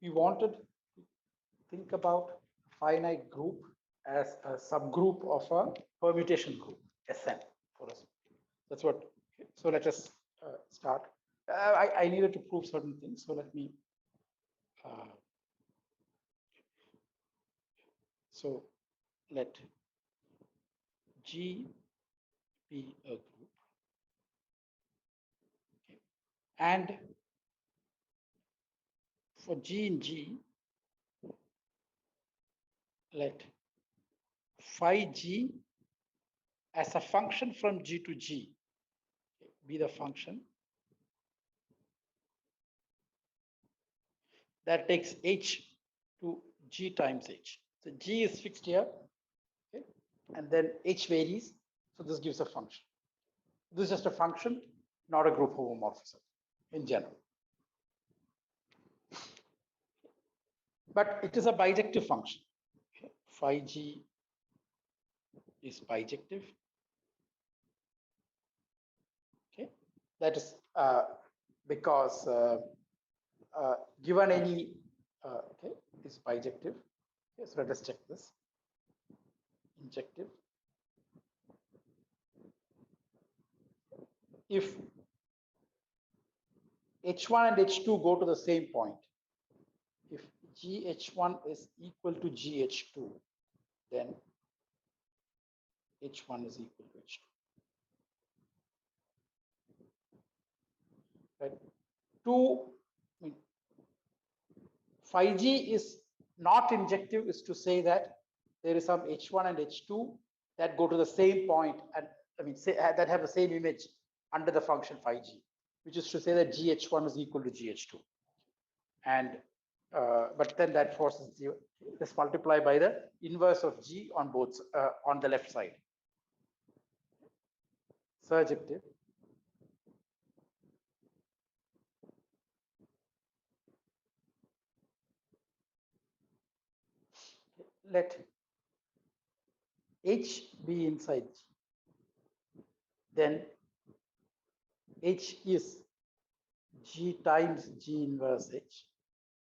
we wanted to think about a finite group as a subgroup of a permutation group, Sn for us. That's what. Okay. So let us start. I needed to prove certain things, so let me. So let G be a group, okay. And for G in G, let phi G as a function from G to G, okay, be the function that takes H to G times H. So G is fixed here, okay, and then H varies. So this gives a function. This is just a function, not a group homomorphism in general. But it is a bijective function. Okay. Phi G is bijective. Okay, that is because given any okay is bijective. Okay, so let us check this. Injective. If H1 and H2 go to the same point, if GH1 is equal to GH2, then H1 is equal to H2. Right? I mean, phi G is not injective is to say that there is some H1 and H2 that go to the same point and I mean say that have the same image under the function phi G, which is to say that GH1 is equal to GH2. And but then that forces you this multiply by the inverse of G on both on the left side. Surjective. Let H be inside G. Then H is G times G inverse H,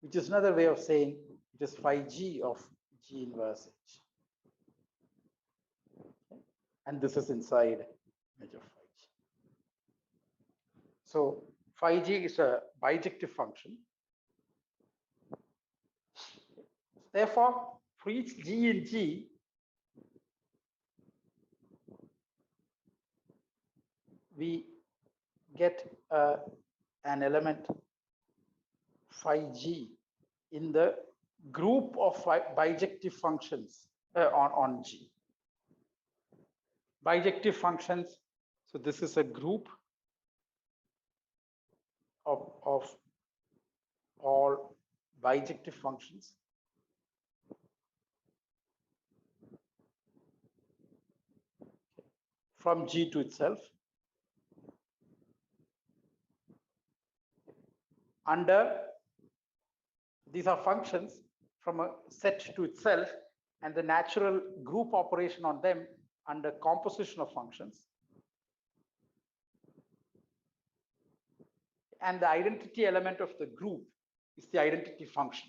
which is another way of saying it is phi G of G inverse H. Okay. And this is inside image of phi G. So phi G is a bijective function. Therefore, for each G in G, we get an element phi G in the group of bijective functions on G. Bijective functions, so this is a group of all bijective functions. From G to itself. Under, these are functions from a set to itself and the natural group operation on them under composition of functions. And the identity element of the group is the identity function,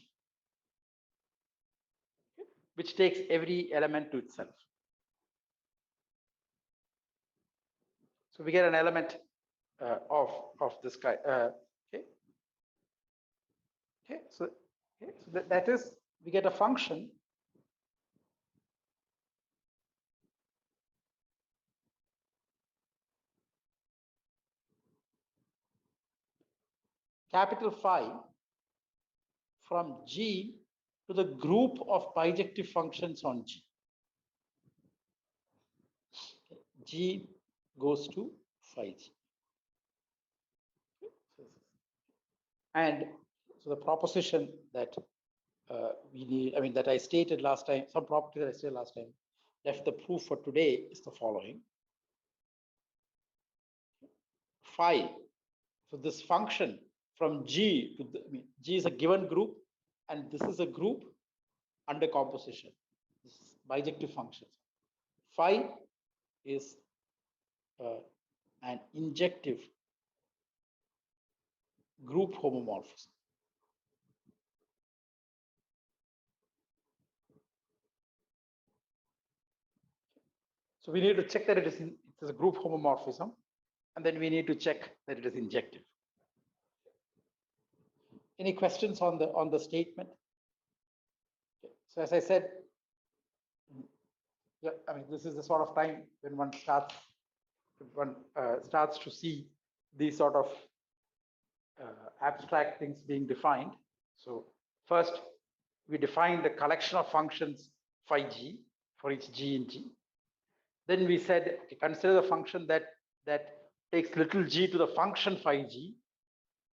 which takes every element to itself. So we get an element of this guy. Okay, so that is, we get a function capital Phi from G to the group of bijective functions on G. G goes to phi G. And so the proposition that we need, I mean, that I stated last time, some property that I stated last time, left the proof for today is the following. Phi, so this function from G to the, I mean, G is a given group, and this is a group under composition. This is bijective functions. Phi is an injective group homomorphism. So we need to check that it is a group homomorphism, and then we need to check that it is injective. Any questions on the statement? Okay. So as I said, yeah, I mean, this is the sort of time when one starts to see these sort of abstract things being defined. So first, we define the collection of functions phi g for each g in G. Then we said, consider the function that takes little g to the function phi g,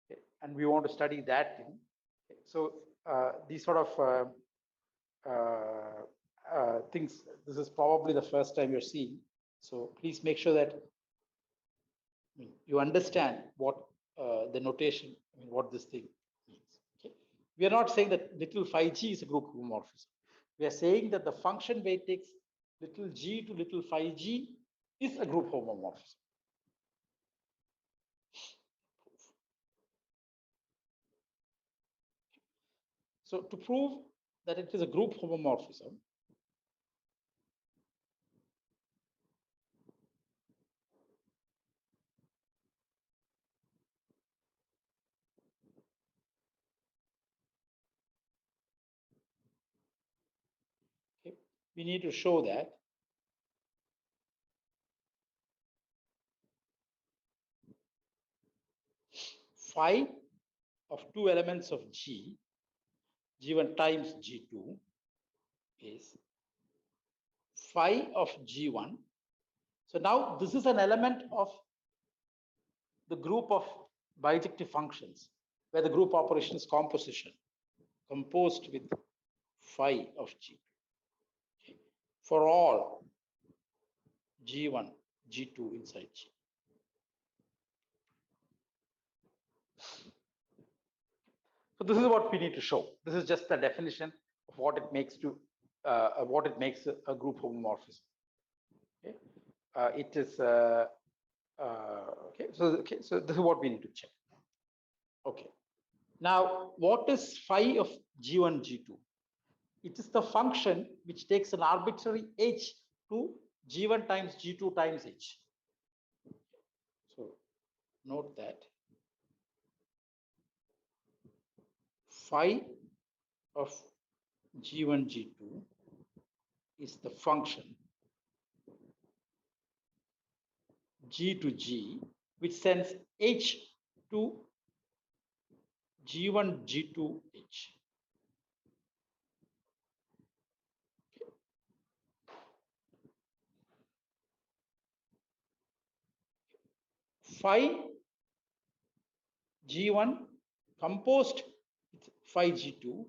okay, and we want to study that thing. Okay. So these sort of things, this is probably the first time you're seeing. So please make sure that you understand what the notation, what this thing means. Okay? We are not saying that little phi g is a group homomorphism. We are saying that the function where it takes little g to little phi g is a group homomorphism. So to prove that it is a group homomorphism, okay, we need to show that phi of two elements of G, G1 times G2, is phi of G1. So now this is an element of the group of bijective functions where the group operation is composition, composed with phi of G2. Okay. For all G1, G2 inside G. So this is what we need to show. This is just the definition of what it makes a group homomorphism. Okay. It is okay. So this is what we need to check. Okay. Now, what is phi of G1, G2? It is the function which takes an arbitrary h to G1 times G2 times h. So note that phi of G1, G2 is the function G to G which sends h to G1, G2, h. Phi G1 composed with phi G2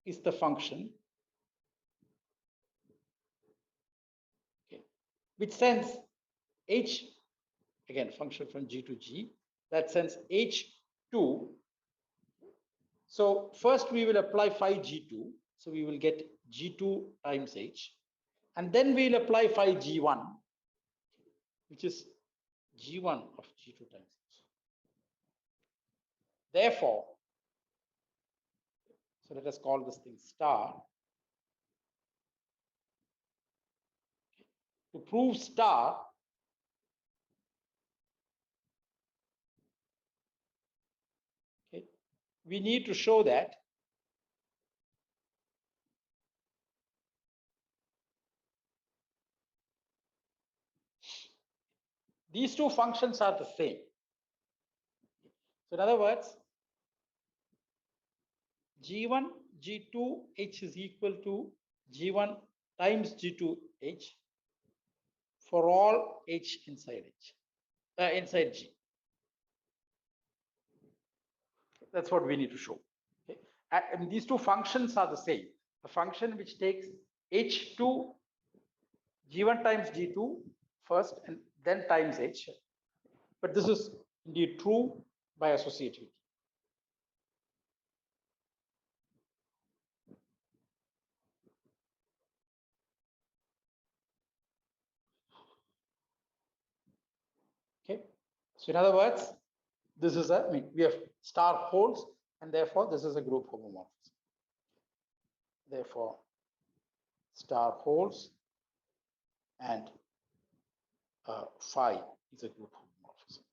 is the function, okay, which sends h, again function from G to G, that sends h2. So first we will apply phi G2, so we will get G2 times h, and then we will apply phi G1, which is G1 of G2 times h. Therefore, so let us call this thing star. To prove star, okay, we need to show that these two functions are the same. So in other words, G1, G2, h is equal to G1 times G2, h for all h inside h, inside G. That's what we need to show. Okay? And these two functions are the same. The function which takes h2 G1 times G2 first and then times h. But this is indeed true by associativity. Okay. So in other words, this is we have star holes, and therefore this is a group homomorphism. Therefore, star holes and phi is a group homomorphism.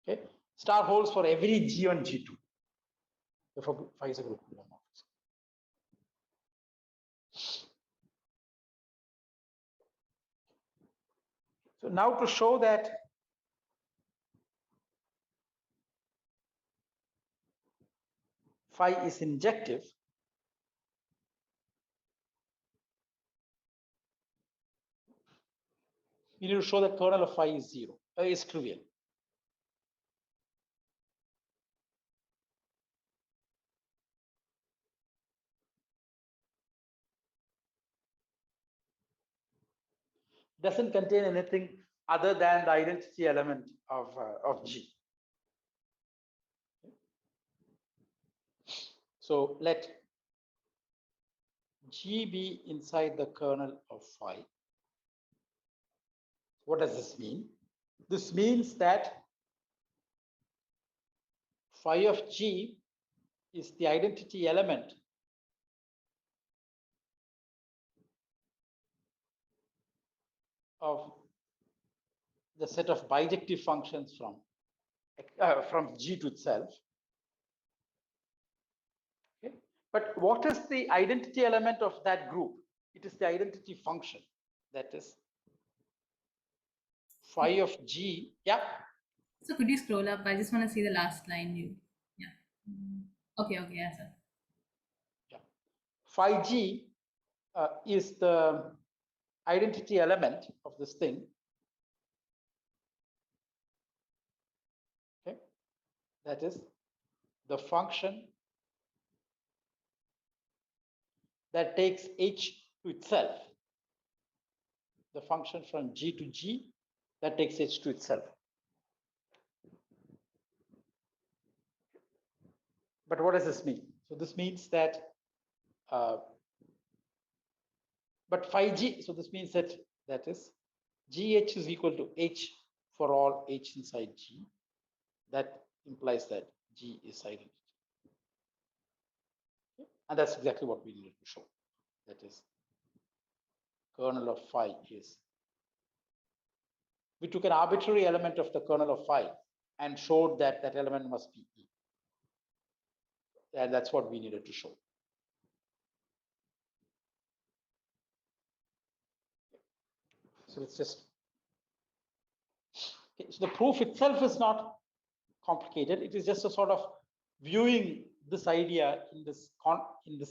Okay, star holds for every G1, G2. Therefore, phi is a group homomorphism. So now to show that phi is injective, we need to show that kernel of phi is zero, is trivial. Doesn't contain anything other than the identity element of G. So let G be inside the kernel of phi. What does this mean? This means that phi of G is the identity element of the set of bijective functions from G to itself. Okay. But what is the identity element of that group? It is the identity function. That is phi of G. Yeah. So could you scroll up? I just want to see the last line. Yeah. Okay. Yeah, sir. Yeah. Phi G is the identity element of this thing. Okay. That is the function that takes H to itself. The function from G to G that takes H to itself. But what does this mean? So this means that, but phi G, so this means that is GH is equal to H for all H inside G. That implies that G is identity. And that's exactly what we needed to show. That is, kernel of phi is. We took an arbitrary element of the kernel of phi and showed that that element must be E. And that's what we needed to show. So it's just, okay, so the proof itself is not complicated. It is just a sort of viewing this idea in this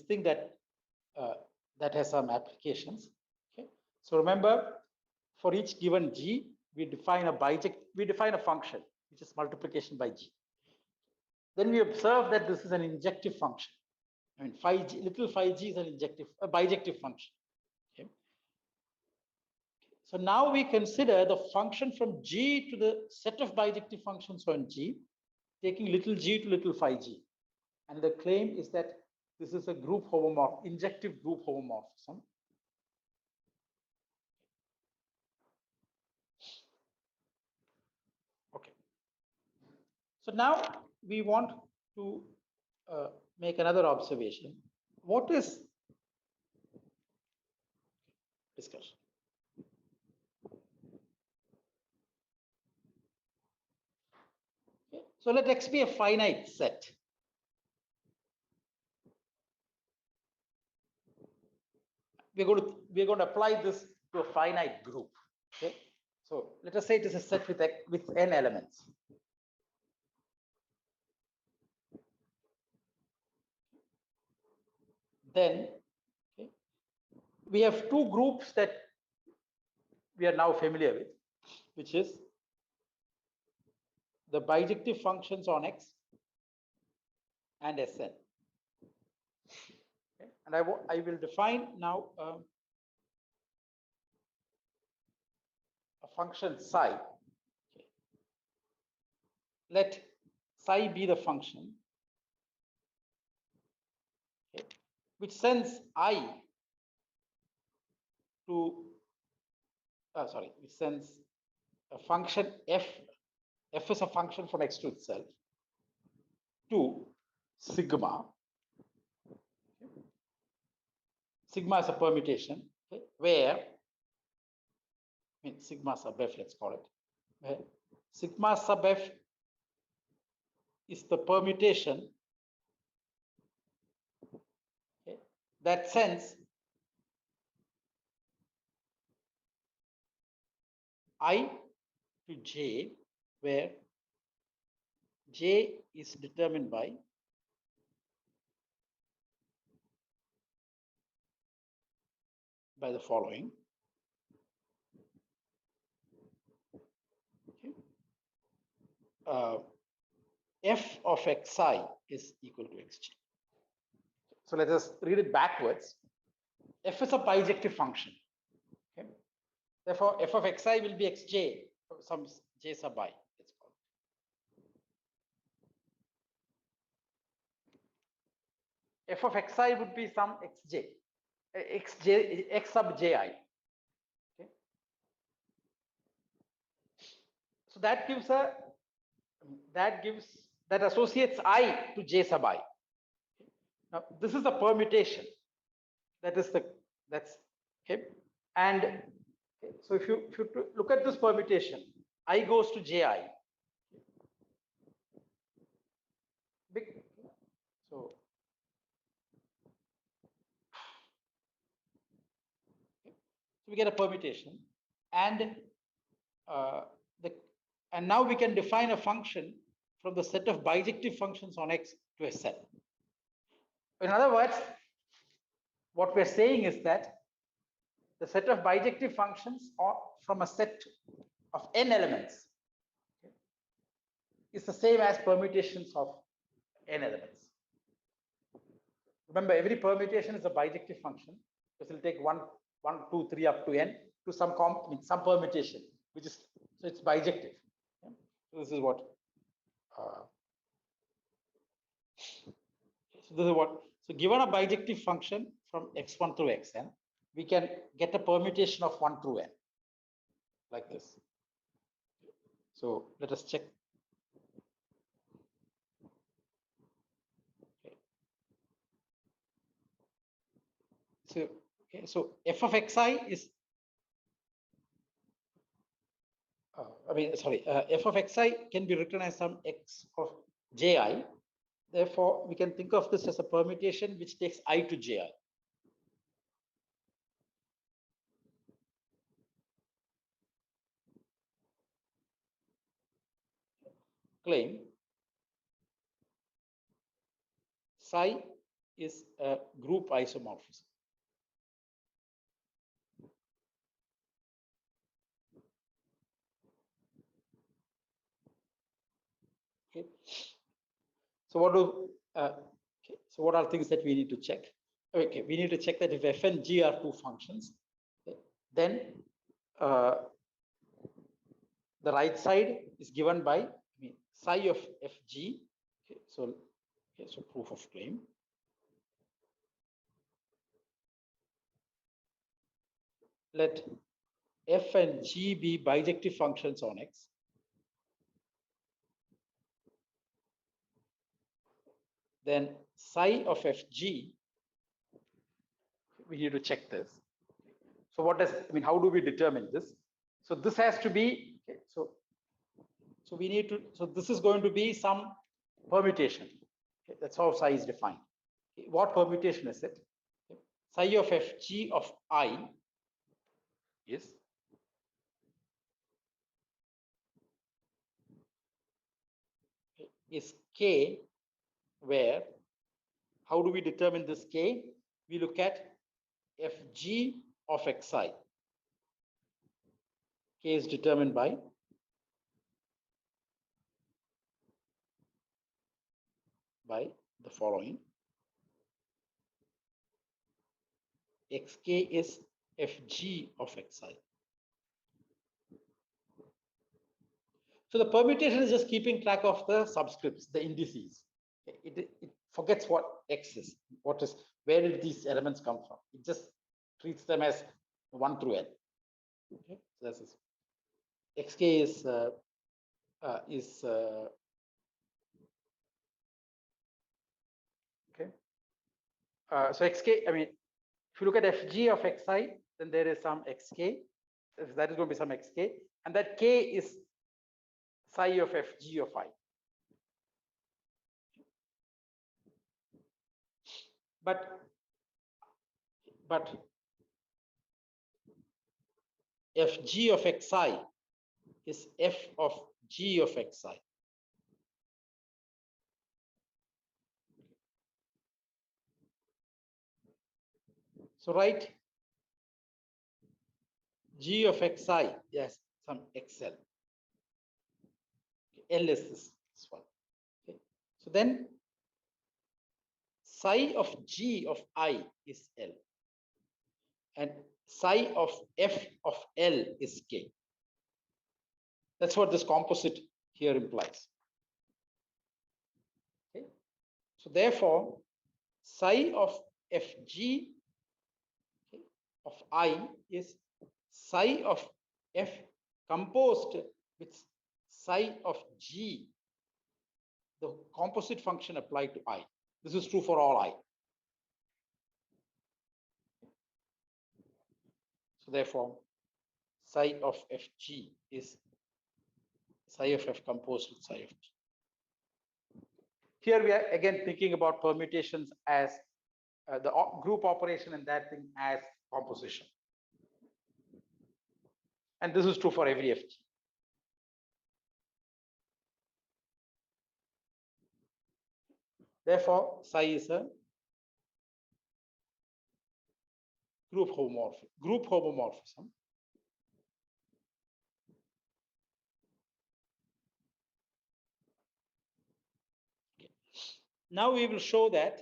thing that that has some applications. Okay, so remember, for each given G, we define a function which is multiplication by G. Then we observe that this is an injective function. I mean, little phi G is a bijective function. Okay. So now we consider the function from G to the set of bijective functions on G, taking little g to little phi G. And the claim is that this is a group injective group homomorphism. Okay. So now we want to make another observation. What is discussion? Okay. So let X be a finite set. We're going to apply this to a finite group. Okay. So let us say it is a set with n elements. Then okay, we have two groups that we are now familiar with, which is the bijective functions on X and Sn. Okay. And I will define now a function psi. Okay. Let psi be the function, okay, which sends I to, which sends a function f. F is a function from X to itself, to sigma. Sigma is a permutation, okay, where sigma sub f, let's call it. Where sigma sub f is the permutation, okay, that sends I to j, where j is determined by the following. Okay. F of xi is equal to xj. So let us read it backwards. F is a bijective function. Okay. Therefore, f of xi will be xj, some j sub I. Let's call it. F of xi would be some xj, x sub ji. Okay. So that associates I to j sub I. Now this is a permutation. That's okay. And okay, so if you look at this permutation, I goes to ji. So we get a permutation, and now we can define a function from the set of bijective functions on X to a set. In other words, what we're saying is that the set of bijective functions are from a set of n elements, okay, is the same as permutations of n elements. Remember, every permutation is a bijective function, because it'll take 1, 2, 3 up to n to some permutation, which is, so it's bijective. Okay? So this is what. So this is what. So given a bijective function from x1 through xn, we can get a permutation of 1 through n, like this. So let us check. Okay. So f of xi is, f of xi can be written as some x of ji. Therefore, we can think of this as a permutation which takes I to ji. Claim psi is a group isomorphism. Okay. So what are things that we need to check? Okay, we need to check that if f and g are two functions, okay, then the right side is given by psi of fg. Okay, so proof of claim. Let f and g be bijective functions on X. Then psi of fg, we need to check this. So what does, how do we determine this? So this has to be, okay, so we need to, so this is going to be some permutation. Okay, that's how psi is defined. Okay, what permutation is it? Okay, psi of fg of I is k, where, how do we determine this k? We look at fg of xi. K is determined by the following. Xk is fg of xi. So the permutation is just keeping track of the subscripts, the indices. It forgets what x is, where did these elements come from. It just treats them as 1 through n. Okay, so that's this. Xk is So xk, I mean, if you look at fg of xi, then there is some xk. That is going to be some xk, and that k is psi of fg of I. But fg of xi is f of g of xi. So write g of xi, yes, some xl. L is this one. Okay. So then psi of g of I is L, and psi of f of L is K. That's what this composite here implies. Okay. So therefore, psi of fg, okay, of I is psi of f composed with psi of g, the composite function applied to I. This is true for all I. So therefore, psi of fg is psi of f composed with psi of g. Here we are again thinking about permutations as the group operation and that thing as composition. And this is true for every fg. Therefore, psi is a group homomorphism. Okay. Now we will show that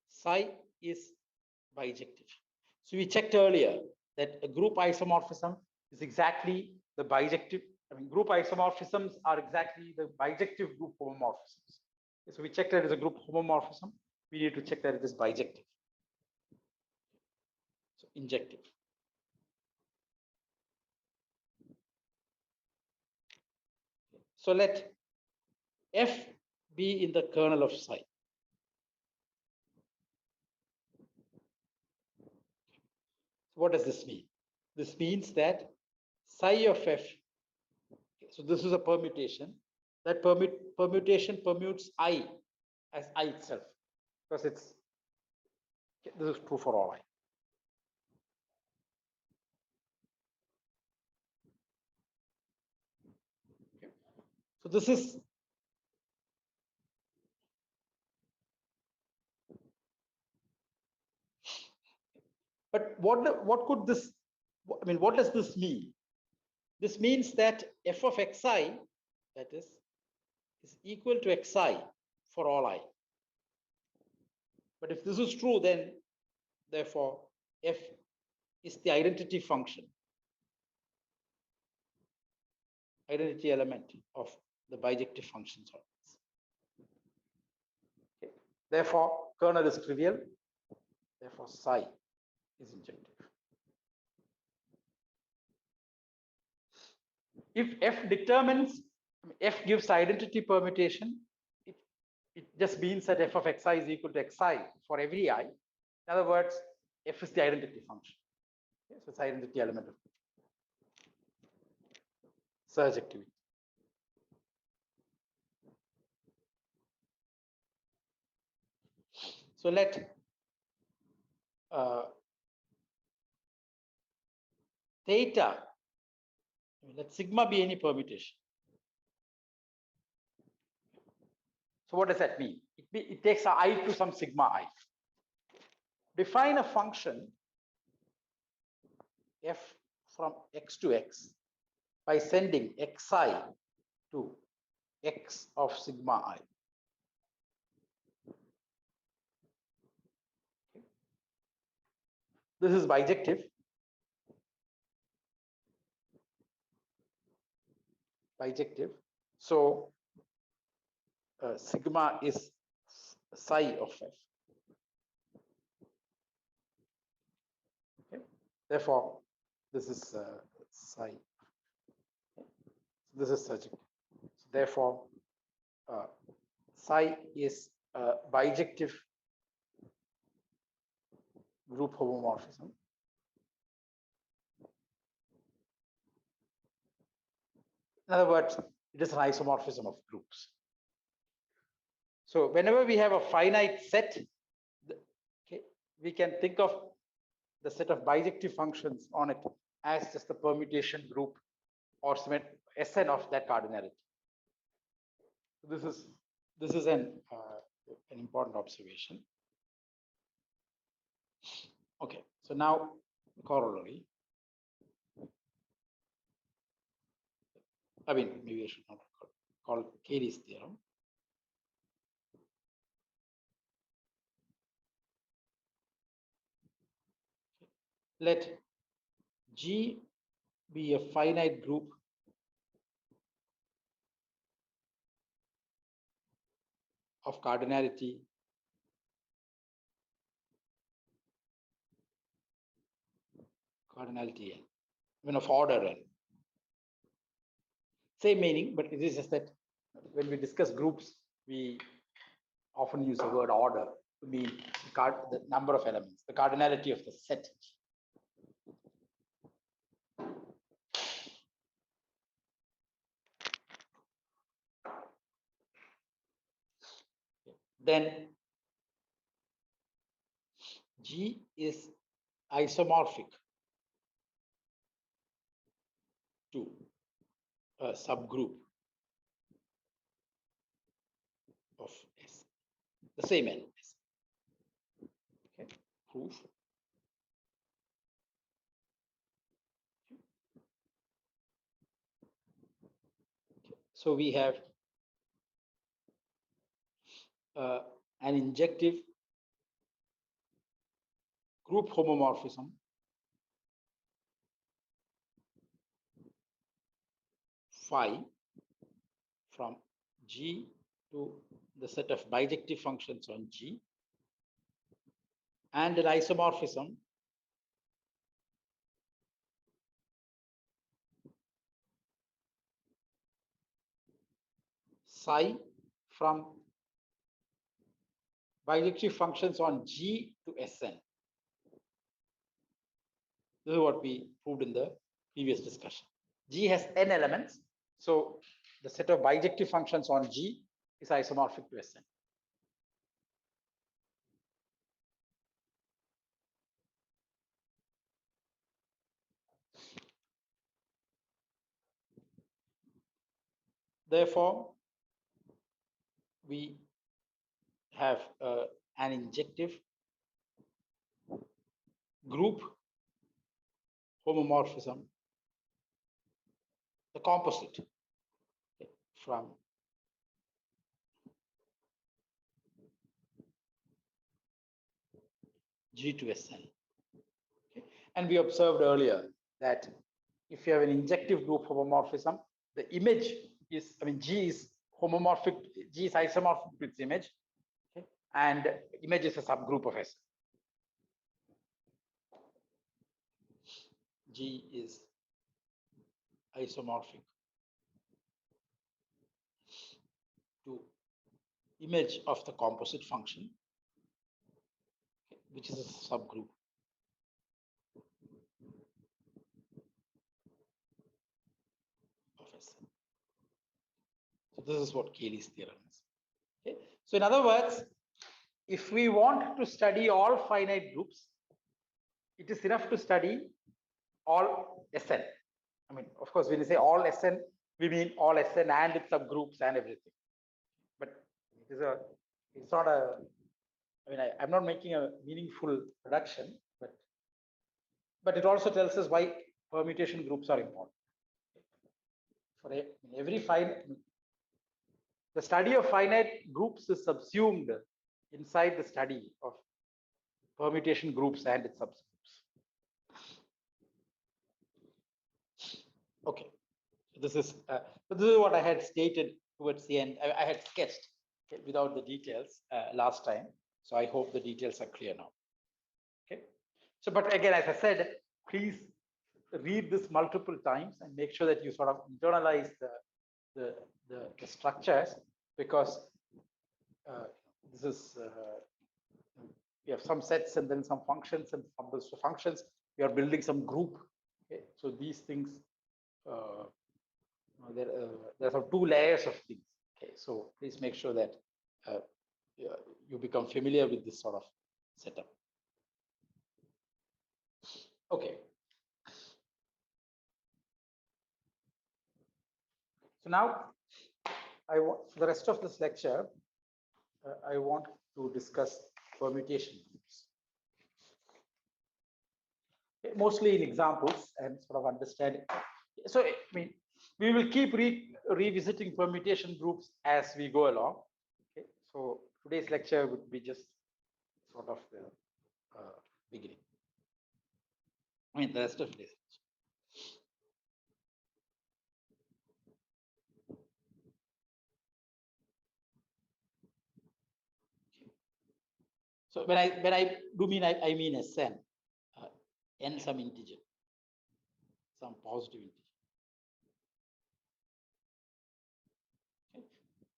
psi is bijective. So we checked earlier that a group isomorphism is exactly the bijective. I mean, group isomorphisms are exactly the bijective group homomorphisms. So we checked that as a group homomorphism. We need to check that it is bijective. So injective. So let f be in the kernel of psi. What does this mean? This means that psi of f, so this is a permutation. That permutation permutes I as I itself, because it's, this is true for all I. Okay. So this is, but what could this, I mean, what does this mean? This means that f of xi, that is equal to xi for all I. But if this is true, then therefore f is the identity function, identity element of the bijective functions. Okay. Therefore, kernel is trivial. Therefore, psi is injective. If f determines, f gives identity permutation, it just means that f of xi is equal to xi for every I. In other words, f is the identity function. Okay, so it's identity element of surjectivity. So let theta, let sigma be any permutation. So what does that mean? It takes I to some sigma I. Define a function f from x to x by sending xi to x of sigma I. Okay. This is bijective. Bijective. So sigma is psi of f. Okay. Therefore, this is psi. Okay. So this is surjective. So Therefore, psi is a bijective group homomorphism. In other words, it is an isomorphism of groups. So whenever we have a finite set, okay, we can think of the set of bijective functions on it as just the permutation group or Sn of that cardinality. This is an important observation. Okay, so now corollary. I mean, maybe I should not call Cayley's theorem. Let G be a finite group of cardinality n, I mean of order n. Same meaning, but it is just that when we discuss groups, we often use the word order to mean the number of elements, the cardinality of the set. Then G is isomorphic to a subgroup of S, the same elements. Okay, proof. So we have an injective group homomorphism phi from G to the set of bijective functions on G, and an isomorphism psi from bijective functions on G to Sn. This is what we proved in the previous discussion. G has n elements, so the set of bijective functions on G is isomorphic to Sn. Therefore, we have an injective group homomorphism, the composite from G to Sn. Okay. And we observed earlier that if you have an injective group homomorphism, the image is, I mean, G is homomorphic, G is isomorphic to its image, okay, and image is a subgroup of S. G is isomorphic to image of the composite function, okay, which is a subgroup of S. So this is what Cayley's theorem is. Okay. So in other words, if we want to study all finite groups, it is enough to study all Sn. I mean, of course, when you say all Sn, we mean all Sn and its subgroups and everything. But it's not a, I mean, I'm not making a meaningful reduction, but it also tells us why permutation groups are important. For every the study of finite groups is subsumed inside the study of permutation groups and its subgroups. Okay, so this is what I had stated towards the end. I had sketched, okay, without the details last time. So I hope the details are clear now. Okay. So, but again, as I said, please read this multiple times and make sure that you sort of internalize the the structures, because this is we have some sets and then some functions, and from those functions we are building some group. Okay, so these things there are some two layers of things. Okay, so please make sure that you become familiar with this sort of setup. Okay. So now I want, for the rest of this lecture, I want to discuss permutation groups. Okay, mostly in examples and sort of understanding. So I mean, we will keep revisiting permutation groups as we go along. Okay, so today's lecture would be just sort of the beginning. I mean, the rest of today's lecture. So when I do mean I mean Sn, n some integer, some positive integer. Okay.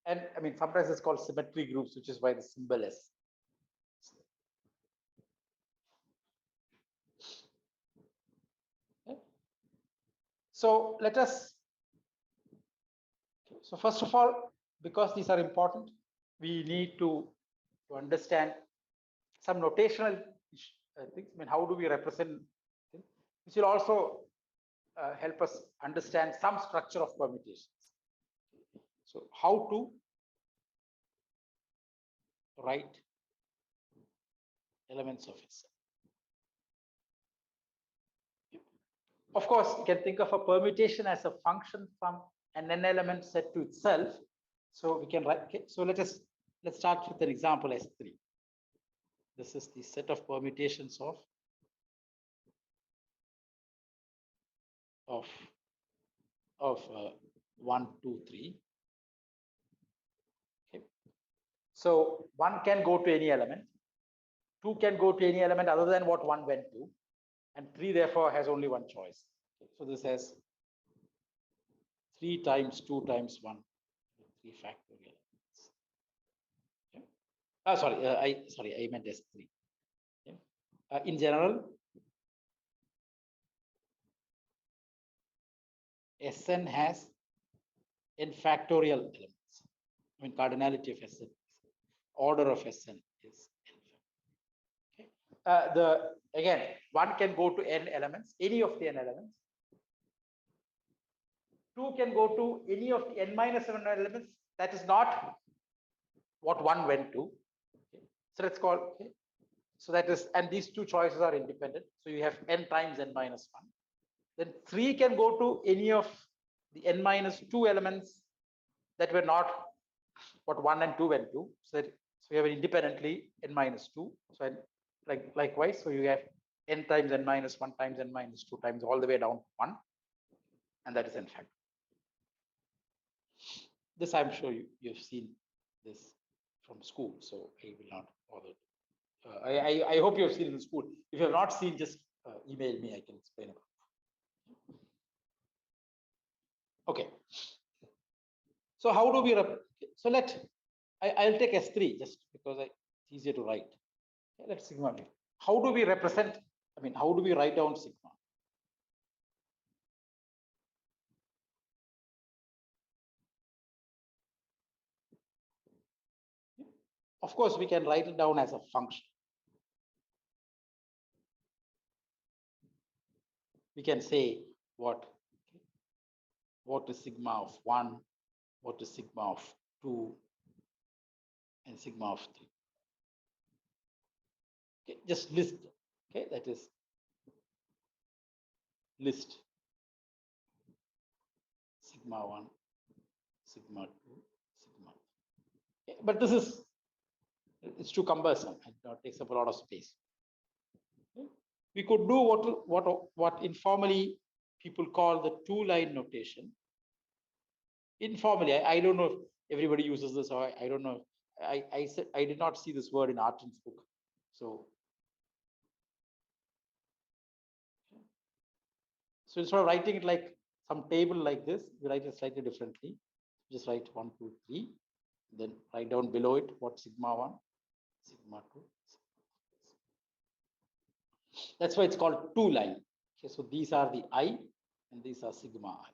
And I mean sometimes it's called symmetry groups, which is why the symbol is. Okay. So let us. So first of all, because these are important, we need to understand some notational things. I mean, how do we represent things? Which will also help us understand some structure of permutations. So how to write elements of itself. Of course, you can think of a permutation as a function from an n element set to itself. So we can write. Okay, so let's start with an example S3. This is the set of permutations of 1, 2, 3. Okay. So 1 can go to any element, 2 can go to any element other than what 1 went to, and 3 therefore has only one choice. Okay. So this has 3 times 2 times 1, 3 factorial elements. Okay. Sorry, I meant S3. Okay. In general, Sn has n factorial elements. I mean, cardinality of Sn, order of Sn is n. Okay. Again, 1 can go to n elements, any of the n elements. 2 can go to any of the n minus 7 elements. That is not what 1 went to. Okay. So let's call. Okay. So that is, and these two choices are independent. So you have n times n minus 1. Then 3 can go to any of the n minus 2 elements that were not what 1 and 2 went to. So you have independently n minus 2. So likewise, so you have n times n minus 1 times n minus 2 times all the way down to 1. And that is n factor. This I'm sure you've seen this from school, so I will not bother. I hope you have seen it in school. If you have not seen, just email me, I can explain about it. Okay. So how do we, so I'll take S3 just because it's easier to write. Okay, let's sigma. How do we represent, I mean, how do we write down sigma? Of course, we can write it down as a function. We can say what is sigma of 1, what is sigma of 2, and sigma of 3. Okay, just list. Okay, that is list sigma 1, sigma 2, sigma 3. Okay, but this is, it's too cumbersome and it takes up a lot of space. Okay. We could do what informally people call the two-line notation. Informally, I don't know if everybody uses this, or I don't know. I said I did not see this word in Artin's book. So instead of writing it like some table like this, we write it slightly differently. just write 1, 2, 3. Then write down below it what sigma 1, sigma 2. That's why it's called two line. Okay, so these are the I and these are sigma I.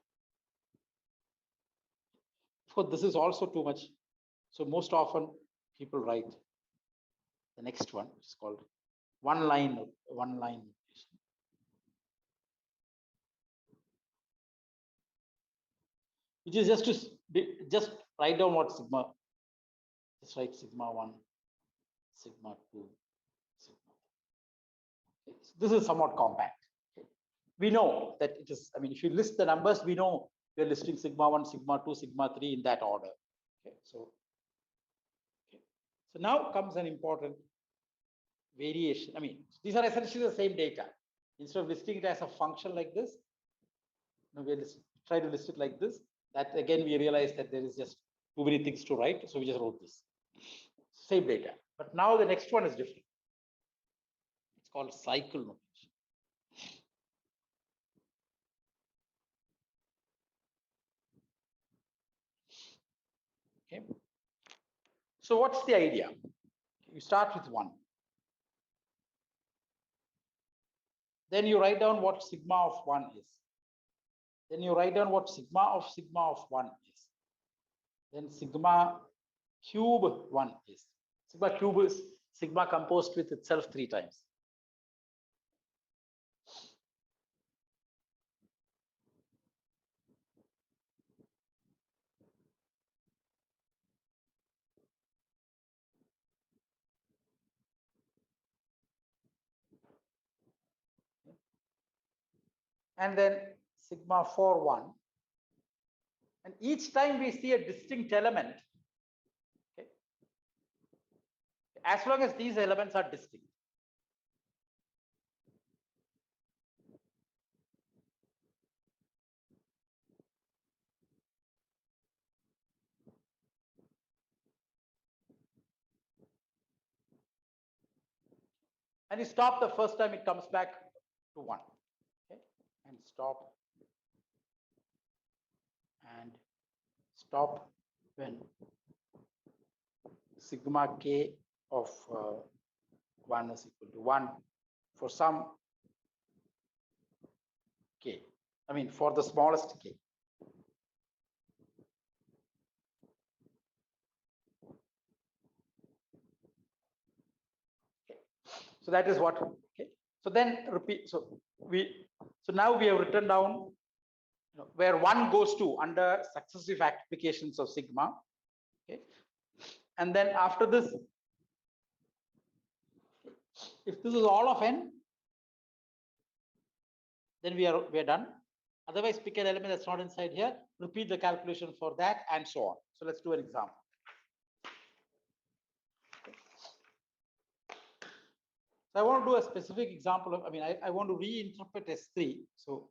So this is also too much. So most often people write the next one, which is called one line notation. Which is just write down what sigma. Just write sigma 1, sigma 2, sigma. Okay. So this is somewhat compact. Okay. We know that it is, I mean, if you list the numbers, we know we're listing sigma 1, sigma 2, sigma 3 in that order. Okay. So now comes an important variation. I mean, these are essentially the same data. Instead of listing it as a function like this, we try to list it like this. That again, we realize that there is just too many things to write. So we just wrote this. Same data. But now the next one is different. It's called cycle notation. Okay. So what's the idea? You start with 1. Then you write down what sigma of 1 is. Then you write down what sigma of 1 is. Then sigma cube 1 is. Sigma cube is sigma composed with itself 3 times. And then sigma 4 1. And each time we see a distinct element, okay, as long as these elements are distinct. And you stop the first time it comes back to 1. Okay, and stop. And stop when sigma k of 1 is equal to 1 for some k. I mean, for the smallest k. Okay. So that is what. Okay. So then repeat. So now we have written down where 1 goes to under successive applications of sigma. Okay. And then after this, if this is all of n, then we are done. Otherwise, pick an element that's not inside here, repeat the calculation for that, and so on. So let's do an example. So I want to do a specific example of, I mean, I want to reinterpret S3. So,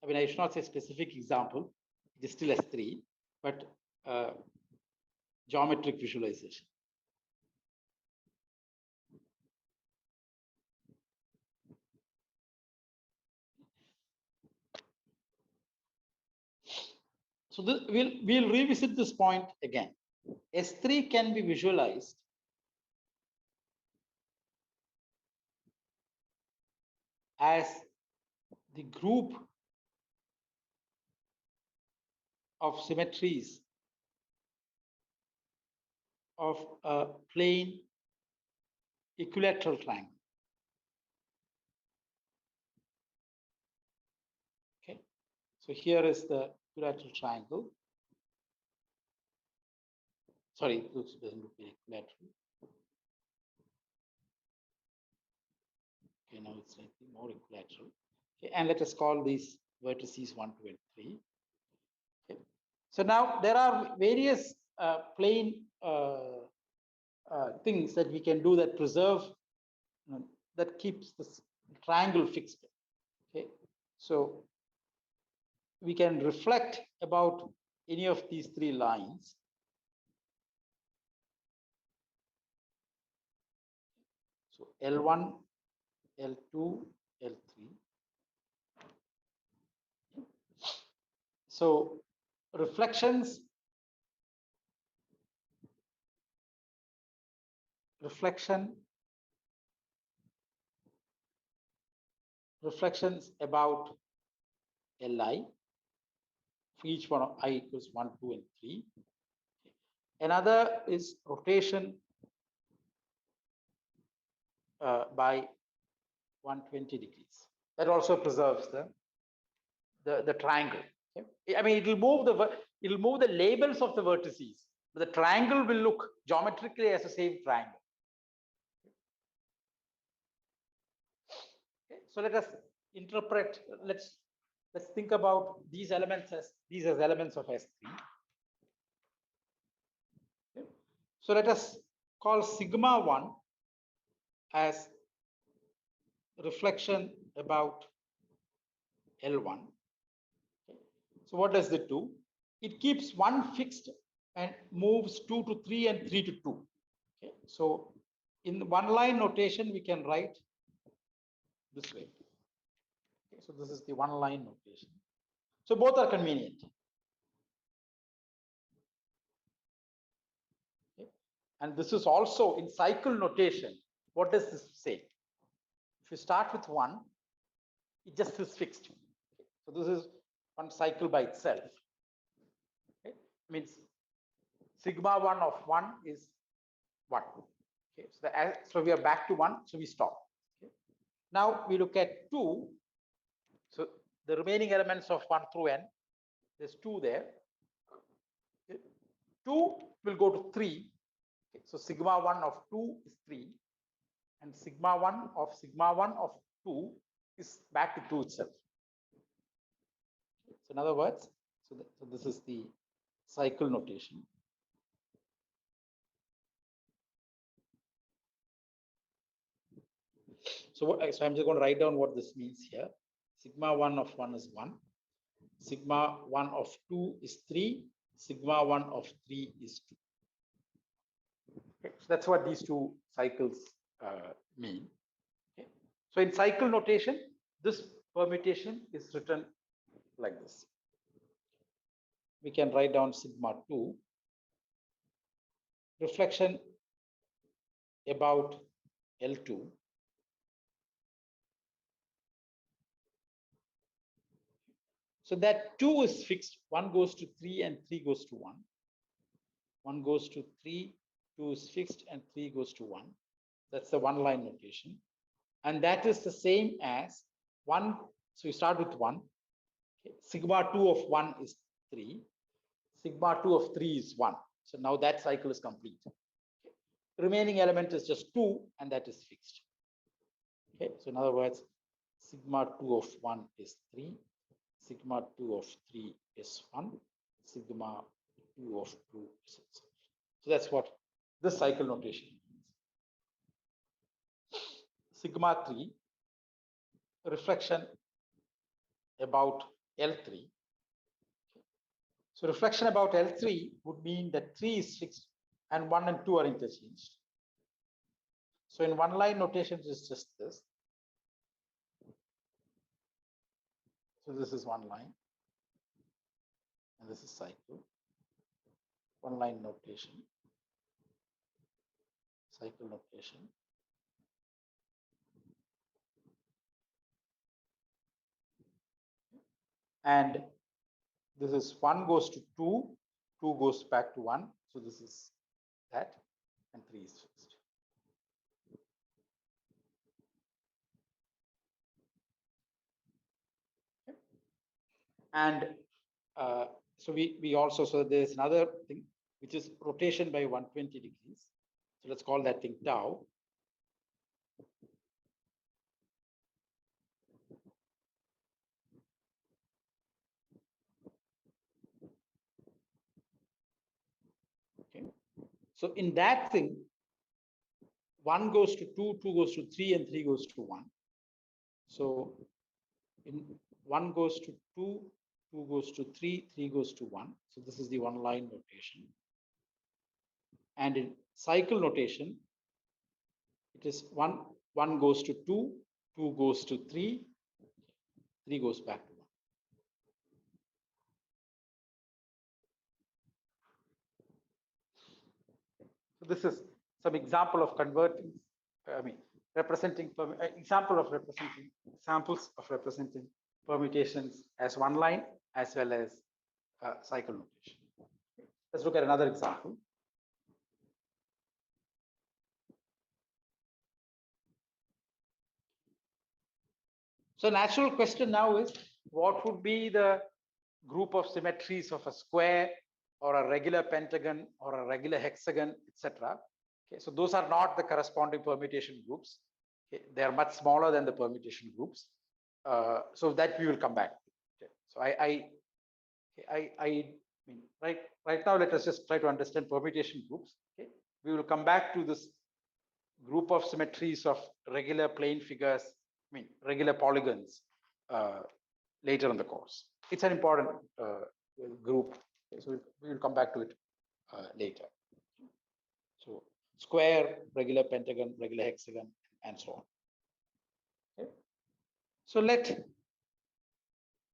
I mean, I should not say specific example. It is still S3, but geometric visualization. So we'll revisit this point again. S3 can be visualized as the group of symmetries of a plane equilateral triangle. Okay, so here is the equilateral triangle. Sorry, it doesn't look very equilateral. Okay, now it's slightly more equilateral. Okay, and let us call these vertices 1, 2, and 3. Okay. So now there are various plane things that we can do that preserve, that keeps this triangle fixed. Okay, so we can reflect about any of these 3 lines. So L1, L2, L3. So reflections reflections about Li for each one of I equals 1, 2, and 3. Another is rotation by 120 degrees. That also preserves the triangle. Okay? I mean, it'll move the labels of the vertices, but the triangle will look geometrically as the same triangle. Okay? So let us interpret. Let's think about these elements as elements of S3. Okay? So let us call sigma 1 as reflection about L1. Okay. So what does it do? It keeps 1 fixed and moves 2 to 3 and 3 to 2. Okay. So in one line notation, we can write this way. Okay. So this is the one line notation. So both are convenient. Okay. And this is also in cycle notation. What does this say? If you start with 1, it just is fixed. Okay. So this is one cycle by itself. Okay. Means sigma 1 of 1 is 1. Okay. So we are back to 1. So we stop. Okay. Now we look at 2. So the remaining elements of 1 through n, there's 2 there. Okay. 2 will go to 3. Okay. So sigma 1 of 2 is 3. And sigma 1 of 2 is back to 2 itself. Okay. So in other words, so this is the cycle notation. So I'm just going to write down what this means here. Sigma 1 of 1 is 1. Sigma 1 of 2 is 3. Sigma 1 of 3 is 2. Okay. So that's what these two cycles mean. Okay. So in cycle notation, this permutation is written like this. We can write down sigma 2. Reflection about L2. So that 2 is fixed. 1 goes to 3 and 3 goes to 1. 1 goes to 3, 2 is fixed, and 3 goes to 1. That's the one line notation. And that is the same as 1. So you start with 1. Okay. Sigma 2 of 1 is 3. Sigma 2 of 3 is 1. So now that cycle is complete. Okay. Remaining element is just 2, and that is fixed. Okay. So in other words, sigma 2 of 1 is 3. Sigma 2 of 3 is 1. Sigma 2 of 2 is itself. So that's what this cycle notation means. Sigma 3, reflection about L3. So reflection about L3 would mean that 3 is fixed and 1 and 2 are interchanged. So in one line notation, it's just this. So this is one line, and this is cycle. One line notation, cycle notation. And this is 1 goes to 2, 2 goes back to 1. So this is that, and 3 is fixed. Okay. And so we also, so there's another thing, which is rotation by 120 degrees. So let's call that thing tau. Okay. So in that thing, 1 goes to 2, 2 goes to 3, and 3 goes to 1. So in 1 goes to 2, 2 goes to 3, 3 goes to 1. So this is the one line notation. And in cycle notation, it is 1 goes to 2, 2 goes to 3, 3 goes back to 1. this is some example of converting, representing, example of representing, examples of representing permutations as one line as well as cycle notation. Let's look at another example. So natural question now is, what would be the group of symmetries of a square or a regular pentagon or a regular hexagon, etc. Okay, so those are not the corresponding permutation groups. Okay, they are much smaller than the permutation groups. So that we will come back. Okay, so I mean, right now, let us just try to understand permutation groups. Okay, we will come back to this group of symmetries of regular plane figures, regular polygons later in the course. It's an important group, so we will come back to it later. So square, regular pentagon, regular hexagon, and so on. Okay. So let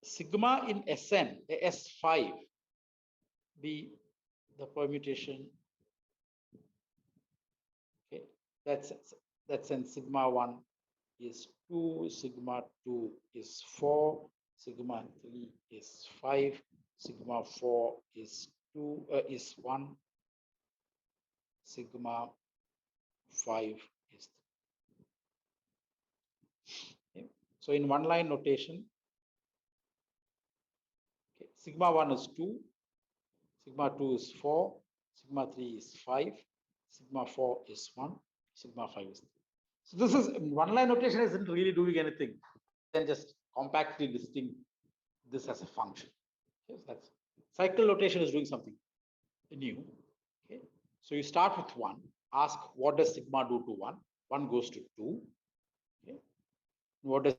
sigma in Sn, S5, be the permutation. Okay, that's in sigma 1 is 2, sigma 2 is 4, sigma 3 is 5, sigma 4 is 2 is 1, sigma 5 is 3. Okay. So in one line notation, okay, sigma 1 is 2, sigma 2 is 4, sigma 3 is 5, sigma 4 is 1, sigma 5 is 3. So this is one line notation isn't really doing anything. Then just compactly listing this as a function. Okay, so that's cycle notation is doing something new. Okay, so you start with 1, ask what does sigma do to 1? 1 goes to 2. Okay, what does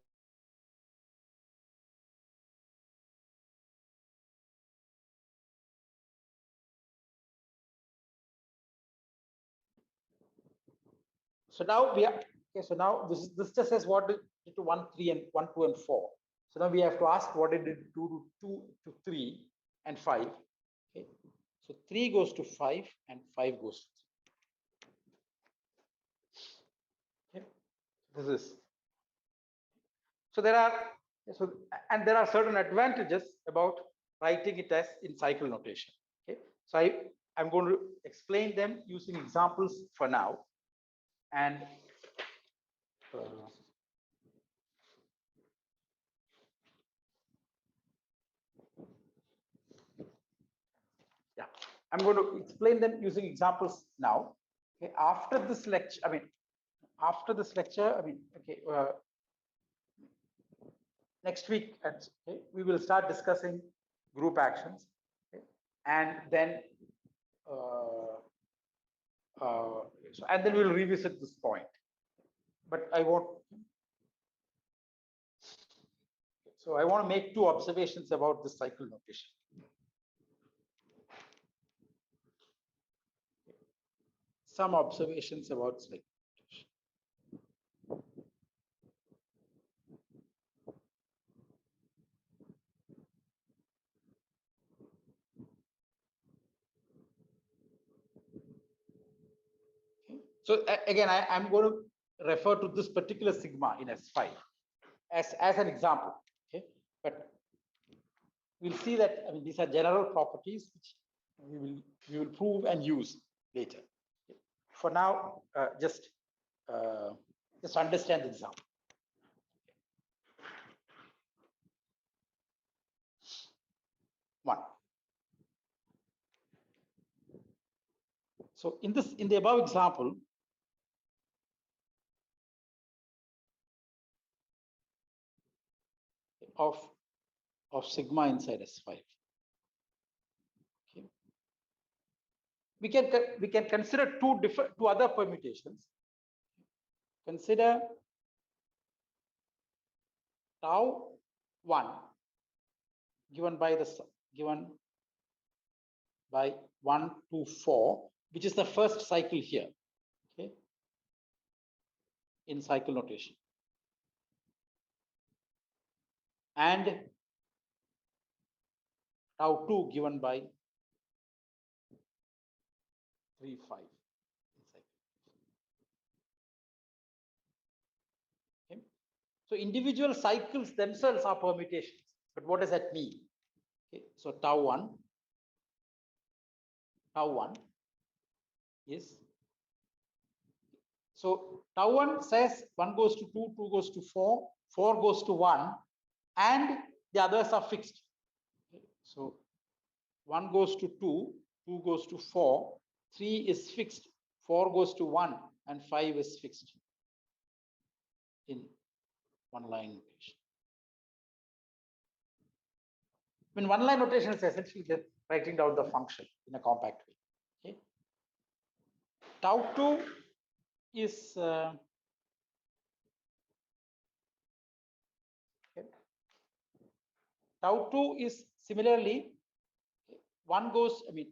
so now we are okay. So now this just says what did it to 1, 3, and 1, 2, and 4. So now we have to ask what did it do to 2 to 3 and 5. Okay, so 3 goes to 5 and 5 goes to 3. Okay, this is so there are and there are certain advantages about writing it as in cycle notation. Okay, so I'm going to explain them using examples for now, and yeah, I'm going to explain them using examples now. Okay, after this lecture, after this lecture, okay, next week, okay, we will start discussing group actions, okay, and then and then we'll revisit this point. But I won't. So I want to make 2 observations about this cycle notation. Some observations about cycle notation. Okay. So again, I'm going to refer to this particular sigma in S5 as an example. Okay, but we'll see that these are general properties which we will prove and use later. Okay. For now, just understand the example. One. So in the above example, of sigma inside S5. Okay. We can consider two other permutations. Consider tau 1 given by 1 to 4, which is the first cycle here. Okay, in cycle notation, and tau 2 given by 3, 5. So individual cycles themselves are permutations. But what does that mean? Okay, so tau 1 is, so tau 1 says 1 goes to 2, 2 goes to 4, 4 goes to 1, and the others are fixed. Okay, so 1 goes to 2, 2 goes to 4, 3 is fixed, 4 goes to 1, and 5 is fixed in one line notation. I mean, one line notation is essentially just writing down the function in a compact way. Okay. Tau 2 is okay. Tau 2 is similarly, one goes, I mean,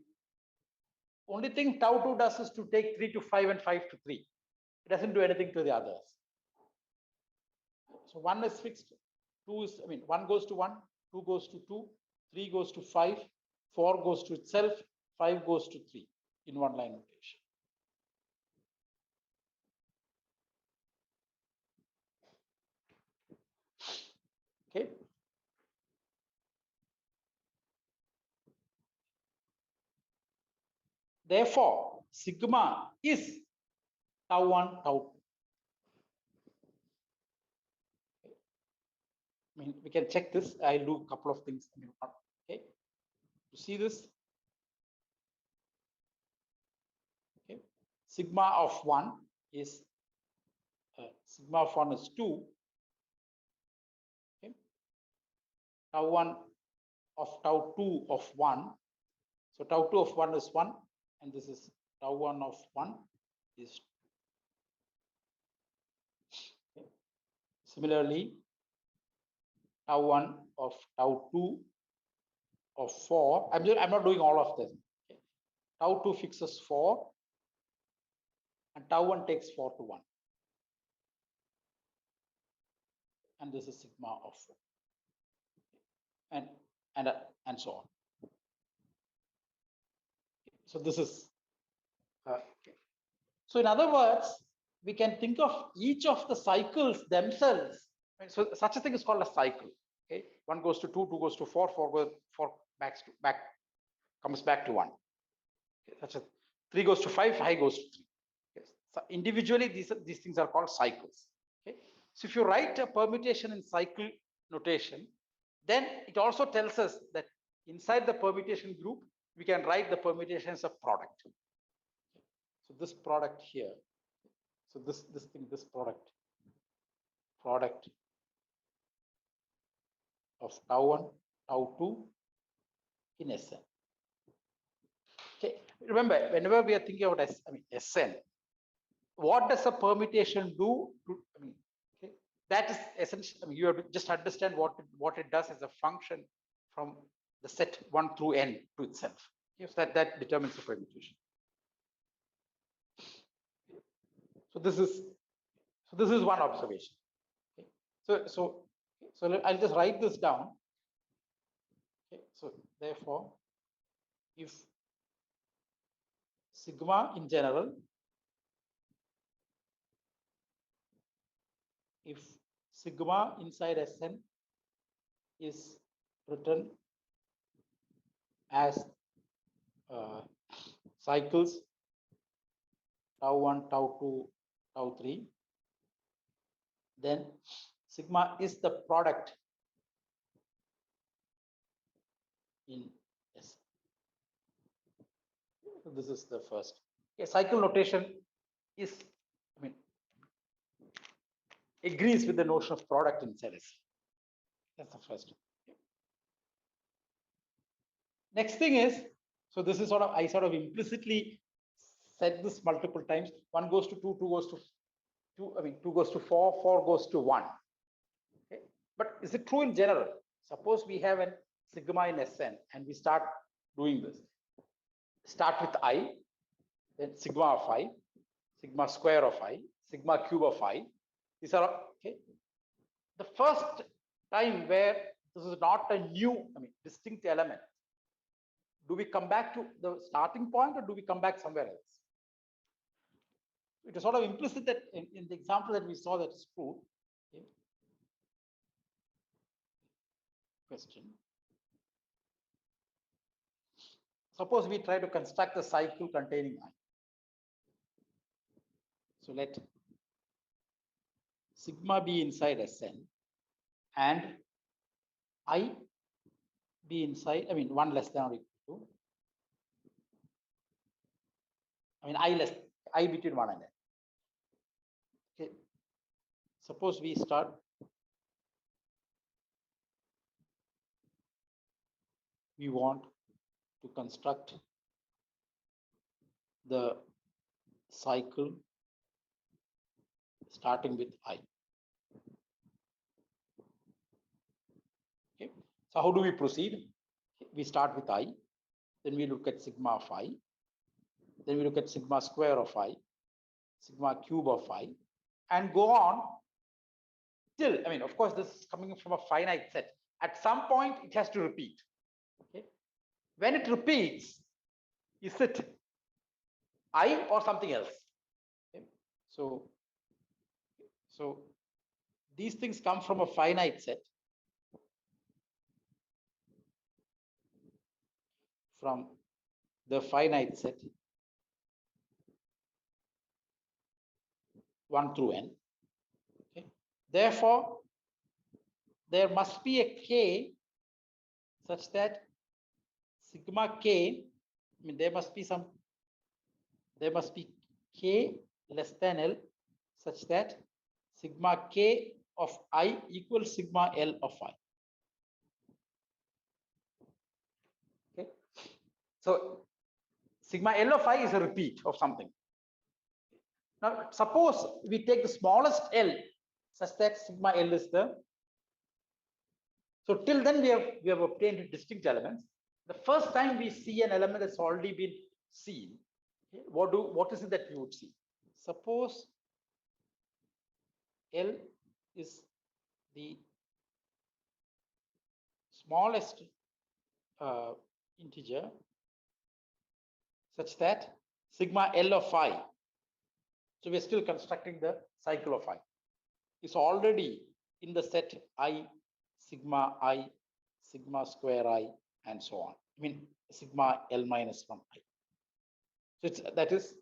only thing tau 2 does is to take 3 to 5 and 5 to 3. It doesn't do anything to the others. So 1 is fixed, 2 is, I mean, 1 goes to 1, 2 goes to 2, 3 goes to 5, 4 goes to itself, 5 goes to 3 in one line notation. Okay. Therefore, sigma is tau 1, tau 2. I mean, we can check this. I'll do a couple of things. Okay. To see this, okay, sigma of 1 is sigma of 1 is 2. Okay. Tau 1 of tau 2 of 1. So tau 2 of 1 is 1, and this is tau 1 of 1 is 2. Okay. Similarly, tau 1 of tau 2 of 4. I'm not doing all of this. Okay. Tau 2 fixes 4, and tau 1 takes 4 to 1. And this is sigma of 4. And so on. So this is okay. So in other words, we can think of each of the cycles themselves. Right? So such a thing is called a cycle. Okay, 1 goes to 2, 2 goes to 4, 4 comes back to 1. Okay. Such a 3 goes to 5, 5 goes to 3. Okay. So individually, these things are called cycles. Okay. So if you write a permutation in cycle notation, then it also tells us that inside the permutation group, we can write the permutation as a product. So this product here, so this product of tau 1, tau 2 in Sn. Okay, remember, whenever we are thinking about Sn, what does a permutation do? Okay, that is essentially, you have to just understand what it does as a function from the set 1 through n to itself. Yes, that determines the permutation. So this is one observation. Okay. So I'll just write this down. Okay. So therefore, if sigma in general, if sigma inside Sn is written as cycles tau 1, tau 2, tau 3, then sigma is the product in S. So this is the first. A cycle notation is, agrees with the notion of product in S. That's the first. Next thing is, so this is I sort of implicitly said this multiple times. 1 goes to 2, 2 goes to 2, 2 goes to 4, 4 goes to 1. Okay. But is it true in general? Suppose we have a sigma in Sn and we start doing this. Start with I, then sigma of I, sigma square of I, sigma cube of I. These are okay. The first time where this is not a new, distinct element, do we come back to the starting point or do we come back somewhere else? It is sort of implicit that in the example that we saw that is true. Okay. question. Suppose we try to construct a cycle containing I. So let sigma be inside Sn and I be inside, 1 less than or equal to, I between 1 and n. Okay. Suppose we start, we want to construct the cycle starting with I. Okay. So how do we proceed? We start with I, then we look at sigma of I, then we look at sigma square of I, sigma cube of I, and go on till, of course, this is coming from a finite set. At some point, it has to repeat. Okay. When it repeats, is it I or something else? Okay. So these things come from a finite set. From the finite set 1 through n. Okay. Therefore, there must be a k such that sigma k, there must be k less than L such that sigma k of I equals sigma L of I. Okay. So sigma L of I is a repeat of something. Now, suppose we take the smallest L such that sigma L is the. So till then we have obtained distinct elements. The first time we see an element that's already been seen, okay, what is it that we would see? Suppose L is the smallest integer such that sigma L of I, so we're still constructing the cycle of I, is already in the set I, sigma square I, and so on. Sigma L minus 1 I. So that is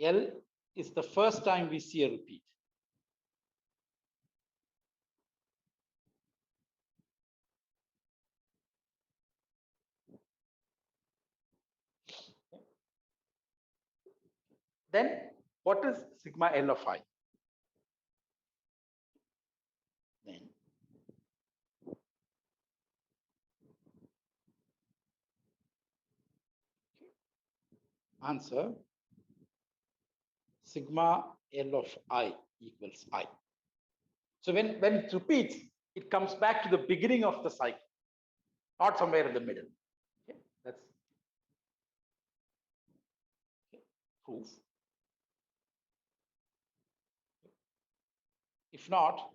L is the first time we see a repeat. Okay. Then what is sigma L of I? Then answer sigma L of I equals I. So when it repeats, it comes back to the beginning of the cycle, not somewhere in the middle. Okay, that's proof. If not,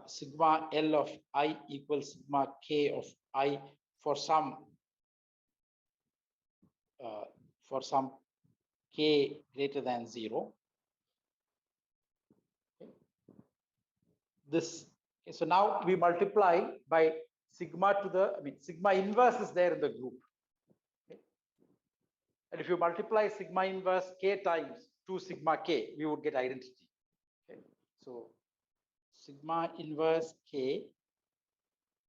sigma L of I equals sigma K of I for some K greater than 0. Okay. So now we multiply by sigma to the, sigma inverse is there in the group. Okay. And if you multiply sigma inverse K times 2 sigma K, we would get identity. Okay. So sigma inverse K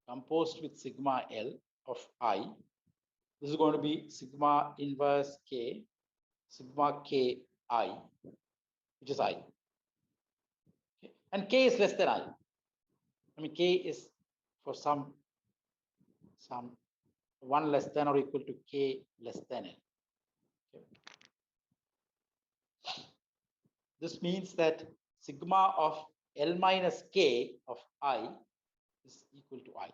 composed with sigma L of I. This is going to be sigma inverse K, sigma K I, which is I. Okay. And K is less than I. K is for some 1 less than or equal to K less than L. Okay. This means that sigma of L minus K of I is equal to I.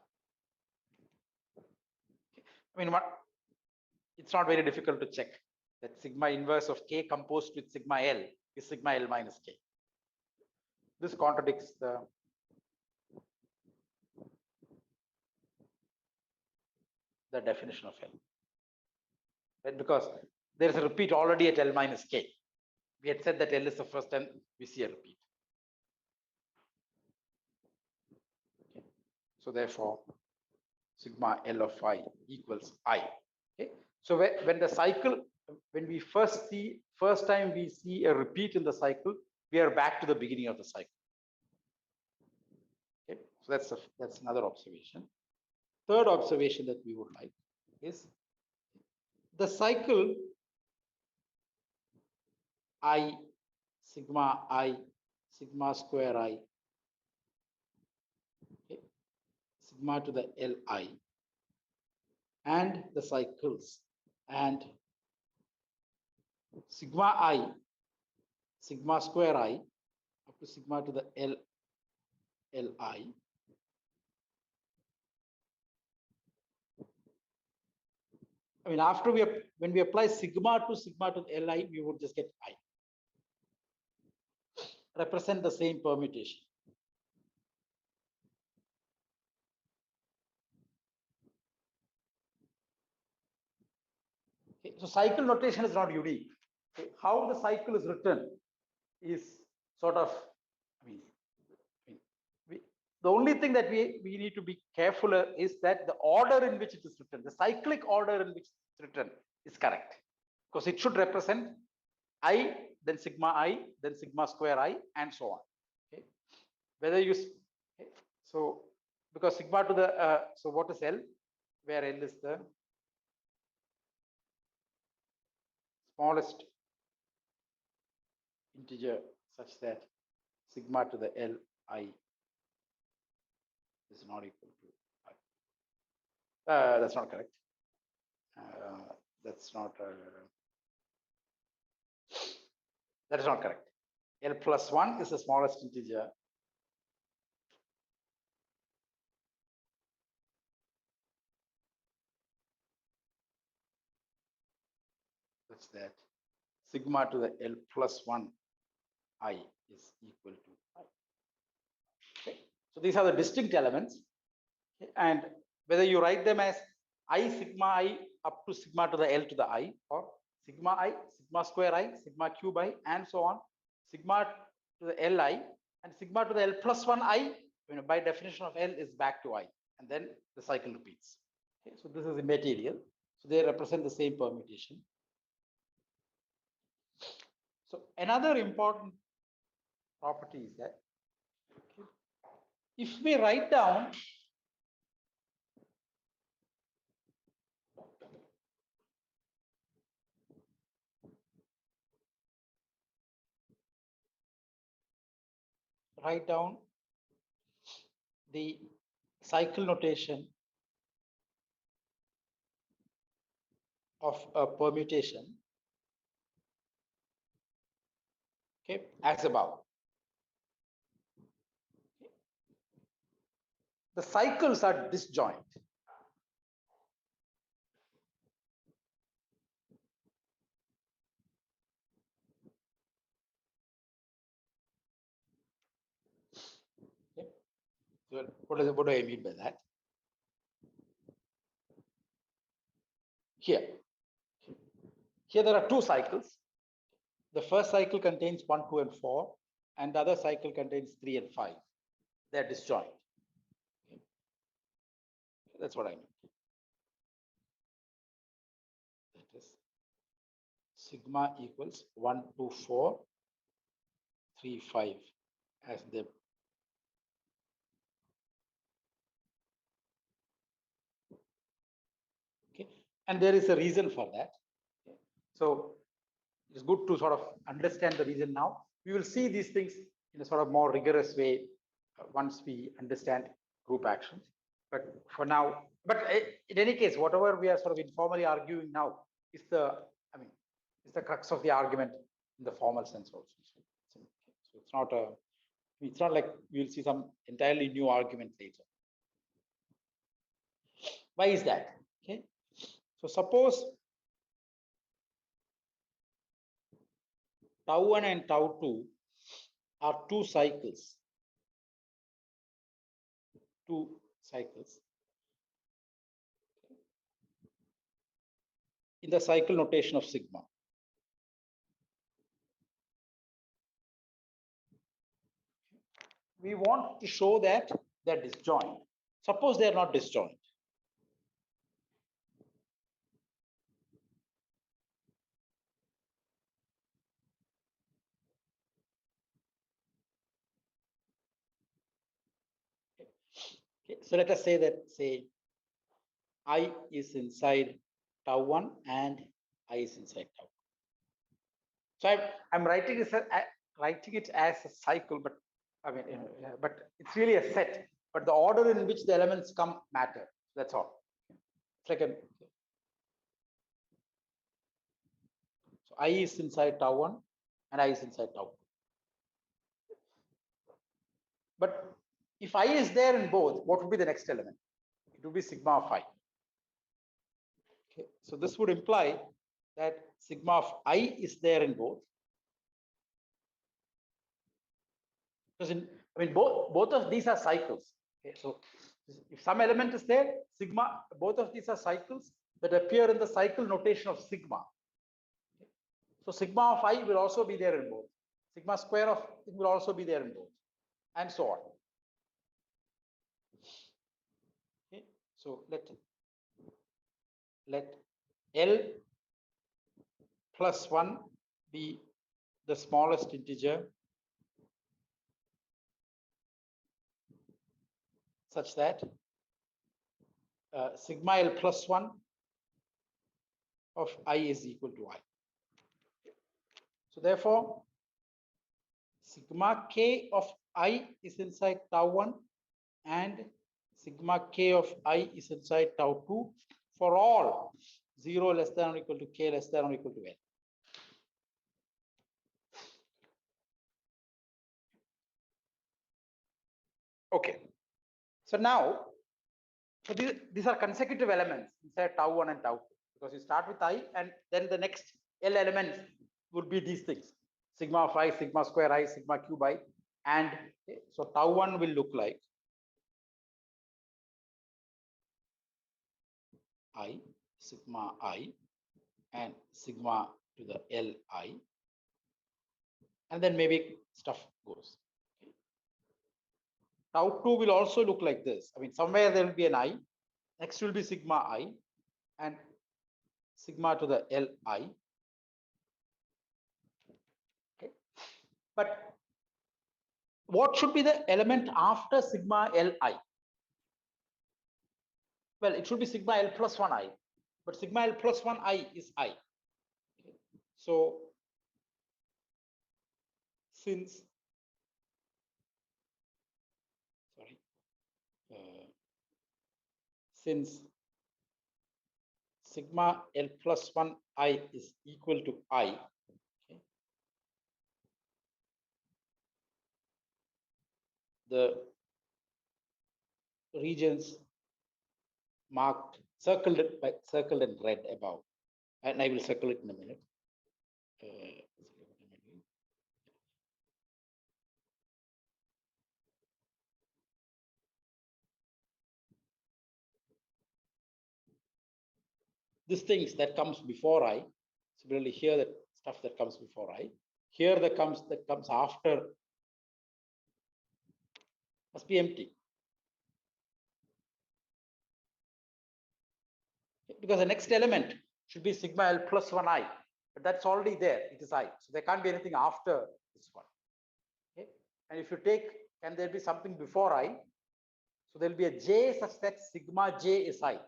It's not very difficult to check that sigma inverse of K composed with sigma L is sigma L minus K. This contradicts the definition of L, right? Because there is a repeat already at L minus K. We had said that L is the first time we see a repeat. So therefore, sigma L of I equals I. Okay. So when the cycle, when we first time we see a repeat in the cycle, we are back to the beginning of the cycle. Okay. So that's another observation. Third observation that we would like is the cycle I, sigma square I, okay, sigma to the Li, and the cycles, and sigma I, sigma square I, up to sigma to the Li. I mean, after when we apply sigma to Li, we would just get I. Represent the same permutation. Okay, so cycle notation is not unique. Okay, how the cycle is written is sort of, I mean, the only thing that we need to be careful is that the order in which it is written, the cyclic order in which it's written is correct. Because it should represent I, then sigma square I, and so on. Okay. Whether you, okay. So because sigma to the, so what is L? Where L is the smallest integer such that sigma to the Li is not equal to I. That's not correct. That's not, that is not correct. L plus 1 is the smallest integer. Such that sigma to the L plus 1 I is equal to I. Okay. So these are the distinct elements. Okay. And whether you write them as I sigma I up to sigma to the L to the I, or sigma I, sigma square I, sigma cube I, and so on, sigma to the Li, and sigma to the L plus 1 I, by definition of L is back to I, and then the cycle repeats. Okay. So this is immaterial. So they represent the same permutation. So another important property is that if we write down the cycle notation of a permutation, okay, as above. Okay. The cycles are disjoint. Okay. So what do I mean by that? Here there are two cycles. The first cycle contains 1, 2, and 4, and the other cycle contains 3 and 5. They're disjoint. Okay. That's what I mean. That is sigma equals 1, 2, 4, 3, 5 as the okay, and there is a reason for that. Okay. So it's good to sort of understand the reason now. We will see these things in a sort of more rigorous way once we understand group actions. But for now, in any case, whatever we are sort of informally arguing now is the, I mean, is the crux of the argument in the formal sense also. So it's not like we'll see some entirely new argument later. Why is that? Okay. So suppose tau 1 and tau 2 are two cycles in the cycle notation of sigma. We want to show that they're disjoint. Suppose they are not disjoint. Okay. So let us say that, say, I is inside tau 1 and I is inside tau. So I'm writing it as a cycle, but I mean, but it's really a set. But the order in which the elements come matter. That's all. Second, so I is inside tau 1 and I is inside tau 2. But if I is there in both, what would be the next element? It would be sigma of I. Okay. So this would imply that sigma of I is there in both. Because both of these are cycles. Okay. So if some element is there, sigma, both of these are cycles that appear in the cycle notation of sigma. Okay. So sigma of I will also be there in both. Sigma square of it will also be there in both, and so on. Okay. So let L plus 1 be the smallest integer such that sigma L plus 1 of I is equal to I. So therefore, sigma k of I is inside tau 1 and sigma k of I is inside tau 2 for all 0 less than or equal to k less than or equal to L. Okay. So now, so these are consecutive elements inside tau 1 and tau 2, because you start with I and then the next L elements would be these things: sigma of I, sigma square I, sigma cube I. And so tau 1 will look like I, sigma I, and sigma to the Li, and then maybe stuff goes. Okay. Tau 2 will also look like this. I mean, somewhere there will be an I, next will be sigma I, and sigma to the Li. Okay. But what should be the element after sigma Li? Well, it should be sigma L plus 1 I, but sigma L plus 1 I is I. Okay. So since, sorry, since sigma L plus 1 I is equal to I, okay, the regions marked, circled in red above, and I will circle it in a minute. These things that comes before I, similarly here the stuff that comes before I, here that comes after must be empty. Because the next element should be sigma L plus 1 I, but that's already there, it is I. So there can't be anything after this one. Okay. And if you take, can there be something before I? So there will be a J such that sigma J is I,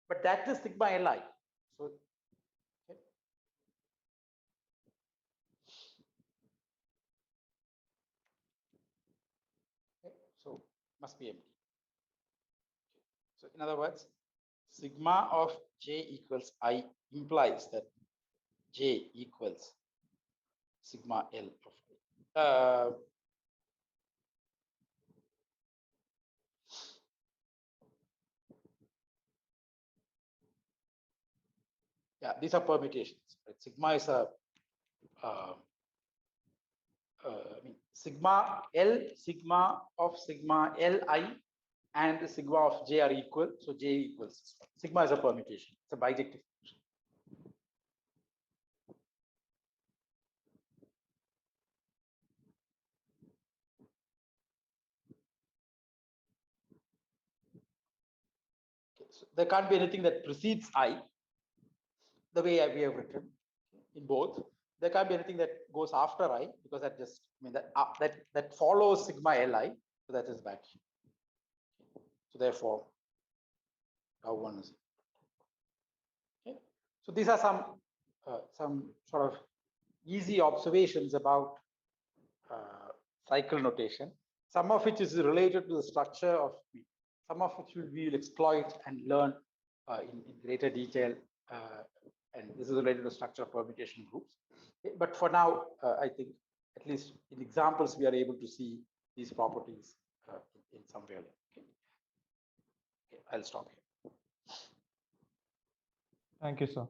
but that is sigma Li. So, okay. Okay. So must be empty. Okay. So in other words, sigma of J equals I implies that J equals sigma L of I. Yeah, these are permutations. Right? Sigma is a I mean, sigma L, sigma of sigma Li, and sigma of J are equal. So J equals sigma is a permutation. It's a bijective function. So there can't be anything that precedes I, the way we have written in both. There can't be anything that goes after I, because that just, I mean, that follows sigma Li, so that is back. So therefore, tau 1 is. Okay. So these are some sort of easy observations about cycle notation, some of which is related to the structure of some of which we will exploit and learn in greater detail, and this is related to structure of permutation groups. Okay. But for now, I think at least in examples we are able to see these properties in some way. Okay. Okay, I'll stop here. Thank you, sir.